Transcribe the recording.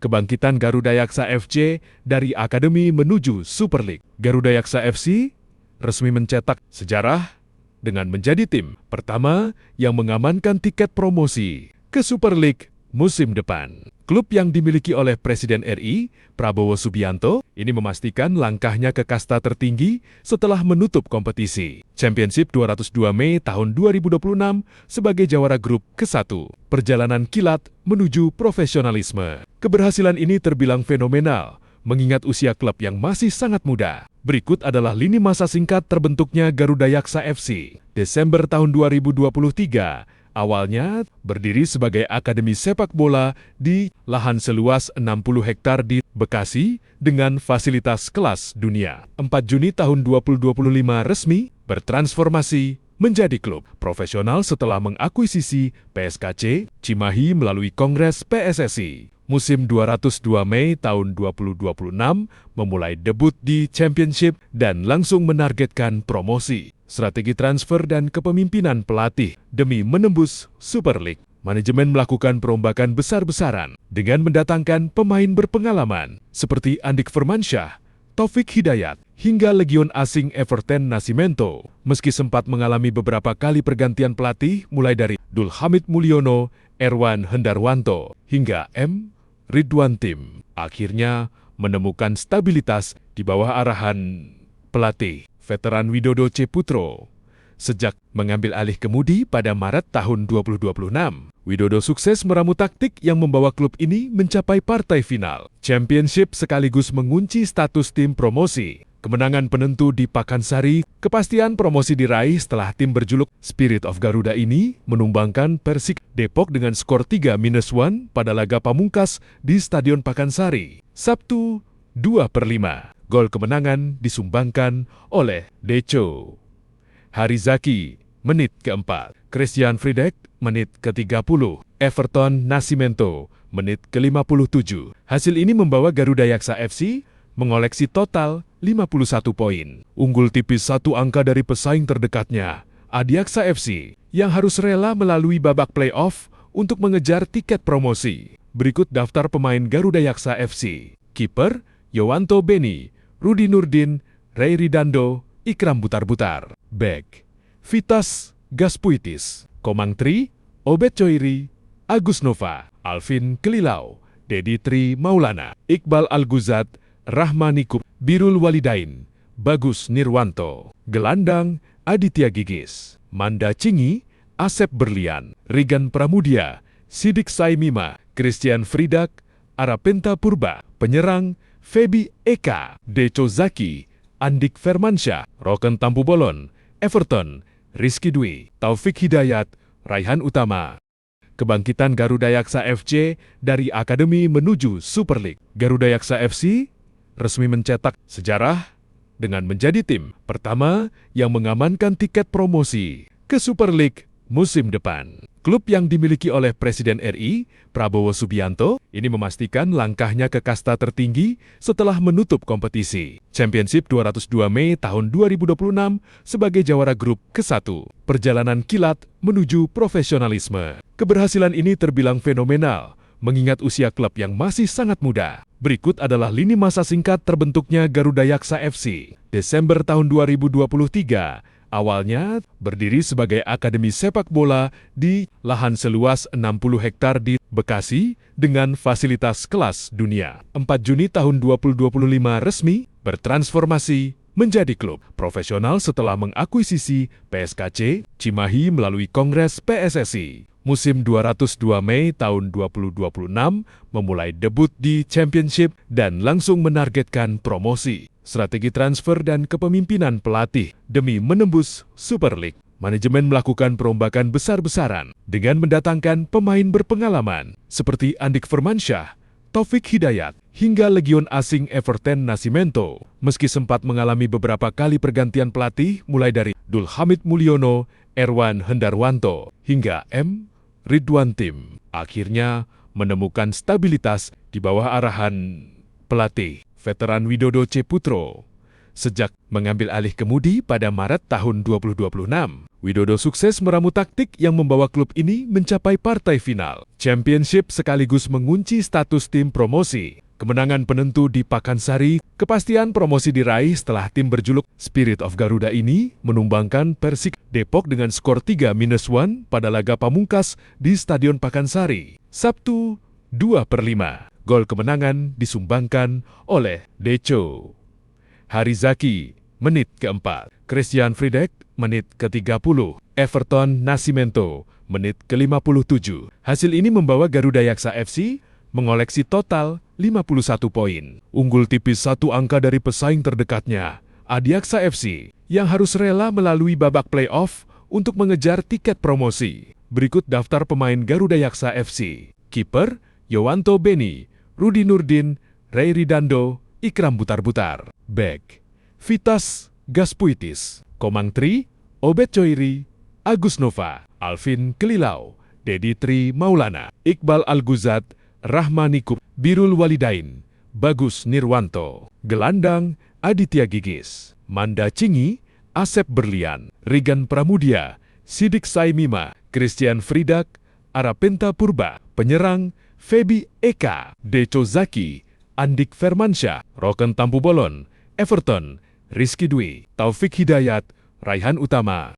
Kebangkitan Garudayaksa FC dari Akademi menuju Super League. Garudayaksa FC resmi mencetak sejarah dengan menjadi tim pertama yang mengamankan tiket promosi ke Super League musim depan. Klub yang dimiliki oleh Presiden RI, Prabowo Subianto, ini memastikan langkahnya ke kasta tertinggi setelah menutup kompetisi Championship 202 Mei tahun 2026 sebagai jawara grup ke-1. Perjalanan kilat menuju profesionalisme. Keberhasilan ini terbilang fenomenal, mengingat usia klub yang masih sangat muda. Berikut adalah lini masa singkat terbentuknya Garudayaksa FC. Desember tahun 2023, awalnya berdiri sebagai akademi sepak bola di lahan seluas 60 hektar di Bekasi dengan fasilitas kelas dunia. 4 Juni tahun 2025 resmi bertransformasi menjadi klub profesional setelah mengakuisisi PSKC Cimahi melalui Kongres PSSI. Musim 202 Mei tahun 2026 memulai debut di Championship dan langsung menargetkan promosi. Strategi transfer dan kepemimpinan pelatih demi menembus Super League. Manajemen melakukan perombakan besar-besaran dengan mendatangkan pemain berpengalaman seperti Andik Firmansyah, Taufik Hidayat, hingga legion asing Everton Nascimento. Meski sempat mengalami beberapa kali pergantian pelatih mulai dari Dul Hamid Mulyono, Erwan Hendarwanto, hingga M. Ridwan Tim, akhirnya menemukan stabilitas di bawah arahan pelatih veteran Widodo C. Putro. Sejak mengambil alih kemudi pada Maret tahun 2026, Widodo sukses meramu taktik yang membawa klub ini mencapai partai final Championship sekaligus mengunci status tim promosi. Kemenangan penentu di Pakansari, kepastian promosi diraih setelah tim berjuluk Spirit of Garuda ini menumbangkan Persik Depok dengan skor 3-1 pada laga pamungkas di Stadion Pakansari, Sabtu 2/5. Gol kemenangan disumbangkan oleh Deco Harizaki, menit ke-4. Christian Friedek, menit ke-30. Everton Nascimento, menit ke-57. Hasil ini membawa Garudayaksa FC mengoleksi total 51 poin. Unggul tipis 1 angka dari pesaing terdekatnya, Adiaksa FC, yang harus rela melalui babak play-off untuk mengejar tiket promosi. Berikut daftar pemain Garudayaksa FC. Kiper, Yowanto Beni, Rudi Nurdin, Ray Ridando, Ikram Butar-Butar. Bek, Vitas Gaspuitis. Komang Tri, Obed Coiri, Agus Nova, Alvin Kelilau, Dedi Tri Maulana, Iqbal Al-Guzad, Rahmanikub, Birul Walidain, Bagus Nirwanto. Gelandang, Aditya Gigis, Manda Cingi, Asep Berlian, Rigan Pramudia, Sidik Saimima, Christian Fridak, Arapenta Purba. Penyerang, Febi Eka, Deco Zaki, Andik Firmansyah, Roken Tampu Bolon, Everton, Rizky Dwi, Taufik Hidayat, Raihan Utama. Kebangkitan Garudayaksa FC dari Akademi menuju Super League. Garudayaksa FC resmi mencetak sejarah dengan menjadi tim pertama yang mengamankan tiket promosi ke Super League musim depan. Klub yang dimiliki oleh Presiden RI, Prabowo Subianto, ini memastikan langkahnya ke kasta tertinggi setelah menutup kompetisi Championship 202 Mei tahun 2026 sebagai jawara grup ke-1. Perjalanan kilat menuju profesionalisme. Keberhasilan ini terbilang fenomenal, mengingat usia klub yang masih sangat muda. Berikut adalah lini masa singkat terbentuknya Garudayaksa FC. Desember tahun 2023, awalnya berdiri sebagai akademi sepak bola di lahan seluas 60 hektar di Bekasi dengan fasilitas kelas dunia. 4 Juni tahun 2025 resmi bertransformasi menjadi klub profesional setelah mengakuisisi PSKC Cimahi melalui Kongres PSSI. Musim 202 Mei tahun 2026 memulai debut di Championship dan langsung menargetkan promosi. Strategi transfer dan kepemimpinan pelatih demi menembus Super League. Manajemen melakukan perombakan besar-besaran dengan mendatangkan pemain berpengalaman seperti Andik Firmansyah, Taufik Hidayat, hingga legion asing Everton Nascimento. Meski sempat mengalami beberapa kali pergantian pelatih mulai dari Dul Hamid Mulyono, Erwan Hendarwanto, hingga M. Ridwan Tim, akhirnya menemukan stabilitas di bawah arahan pelatih veteran Widodo C. Putro. Sejak mengambil alih kemudi pada Maret tahun 2026, Widodo sukses meramu taktik yang membawa klub ini mencapai partai final Championship sekaligus mengunci status tim promosi. Kemenangan penentu di Pakansari, kepastian promosi diraih setelah tim berjuluk Spirit of Garuda ini menumbangkan Persik Depok dengan skor 3-1 pada laga pamungkas di Stadion Pakansari, Sabtu 2/5. Gol kemenangan disumbangkan oleh Deco Harizaki, menit keempat. Christian Friedek, menit ke-30. Everton Nascimento, menit ke-57. Hasil ini membawa Garuda Yaksa FC mengoleksi total 51 poin. Unggul tipis 1 angka dari pesaing terdekatnya, Adiaksa FC, yang harus rela melalui babak play-off untuk mengejar tiket promosi. Berikut daftar pemain Garuda Yaksa FC. Kiper, Yowanto Beni, Rudi Nurdin, Ray Ridando, Ikram Butar-Butar. Back, Vitas Gaspuitis. Komang Tri, Obed Coiri, Agus Nova, Alvin Kelilau, Dedi Tri Maulana, Iqbal Al-Guzad, Rahmanikub, Birul Walidain, Bagus Nirwanto. Gelandang, Aditya Gigis, Manda Cingi, Asep Berlian, Rigan Pramudia, Sidik Saimima, Christian Fridak, Arapenta Purba. Penyerang, Febi Eka, Deco Zaki, Andik Firmansyah, Roken Tampu Bolon, Everton, Rizky Dwi, Taufik Hidayat, Raihan Utama.